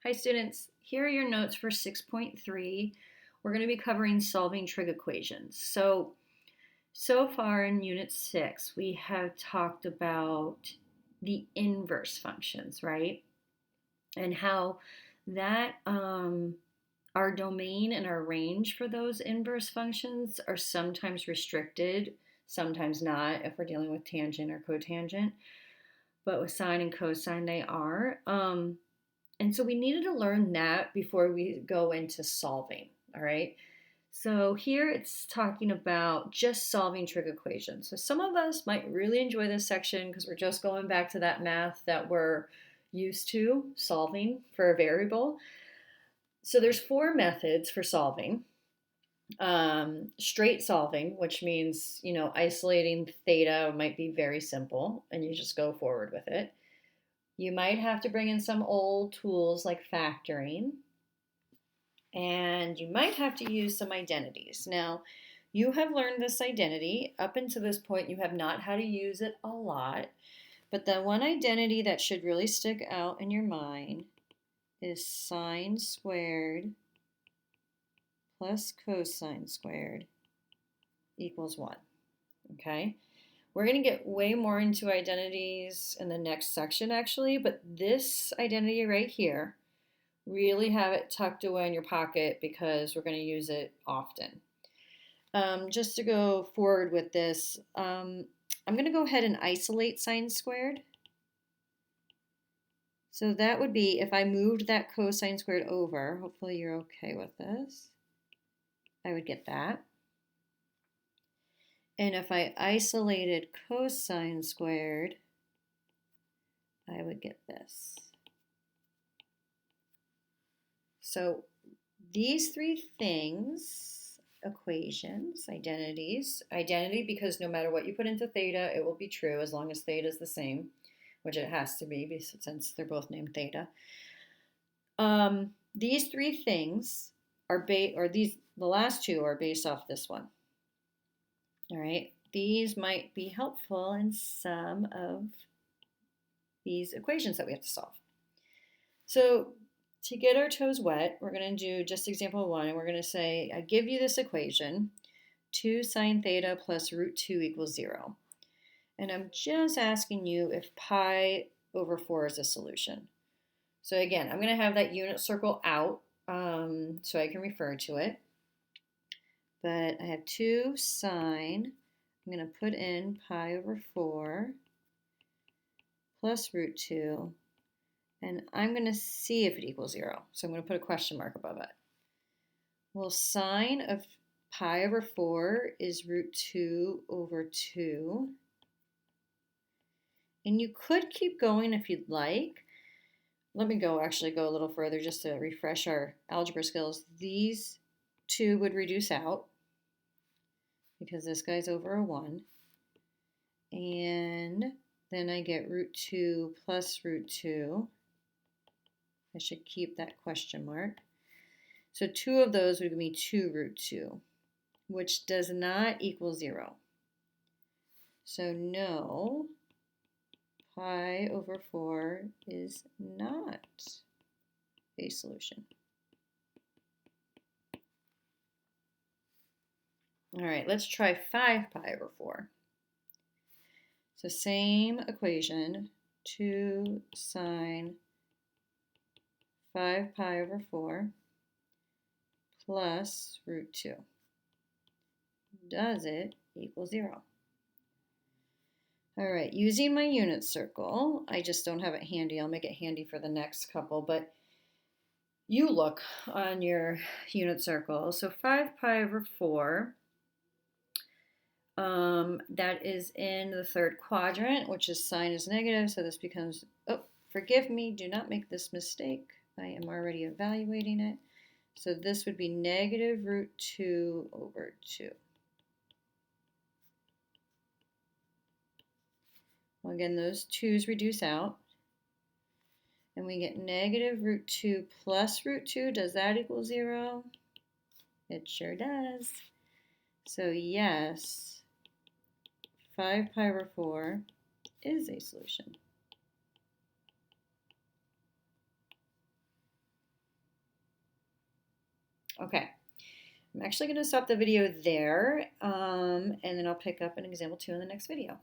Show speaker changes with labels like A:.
A: Hi students, here are your notes for 6.3. We're going to be covering solving trig equations. So far in Unit 6, we have talked about the inverse functions, right? And how that our domain and our range for those inverse functions are sometimes restricted, sometimes not if we're dealing with tangent or cotangent, but with sine and cosine they are. And so we needed to learn that before we go into solving, all right? So here it's talking about just solving trig equations. So some of us might really enjoy this section because we're just going back to that math that we're used to solving for a variable. So there's 4 methods for solving. Straight solving, which means, isolating theta might be very simple and you just go forward with it. You might have to bring in some old tools like factoring, and you might have to use some identities. Now, you have learned this identity. Up until this point, you have not had to use it a lot, but the one identity that should really stick out in your mind is sine squared plus cosine squared equals 1, okay? We're going to get way more into identities in the next section, actually, but this identity right here, really have it tucked away in your pocket because we're going to use it often. Just to go forward with this, I'm going to go ahead and isolate sine squared. So that would be if I moved that cosine squared over, hopefully you're okay with this, I would get that. And if I isolated cosine squared, I would get this. So these 3 things, equations, identities, identity because no matter what you put into theta, it will be true as long as theta is the same, which it has to be since they're both named theta. These 3 things are the last 2 are based off this one. All right, these might be helpful in some of these equations that we have to solve. So to get our toes wet, we're going to do just example 1, and we're going to say, I give you this equation, 2 sine theta plus root 2 equals 0. And I'm just asking you if pi over 4 is a solution. So again, I'm going to have that unit circle out so I can refer to it. But I have 2 sine, I'm going to put in pi over 4 plus root 2. And I'm going to see if it equals 0. So I'm going to put a question mark above it. Well, sine of pi over 4 is root 2 over 2. And you could keep going if you'd like. Let me actually go a little further just to refresh our algebra skills. These 2 would reduce out because this guy's over a 1. And then I get root 2 plus root 2. I should keep that question mark. So 2 of those would give me 2 root 2, which does not equal 0. So no, pi over 4 is not a solution. All right, let's try 5 pi over 4. So same equation, 2 sine 5 pi over 4 plus root 2. Does it equal 0? All right, using my unit circle, I just don't have it handy. I'll make it handy for the next couple, but you look on your unit circle. So 5 pi over 4, that is in the 3rd quadrant, which is sine is negative, so this becomes, oh, forgive me, do not make this mistake. I am already evaluating it. So this would be negative root 2 over 2. Well, again, those 2's reduce out. And we get negative root 2 plus root 2. Does that equal 0? It sure does. So yes, 5 pi over 4 is a solution. Okay, I'm actually going to stop the video there, and then I'll pick up an example 2 in the next video.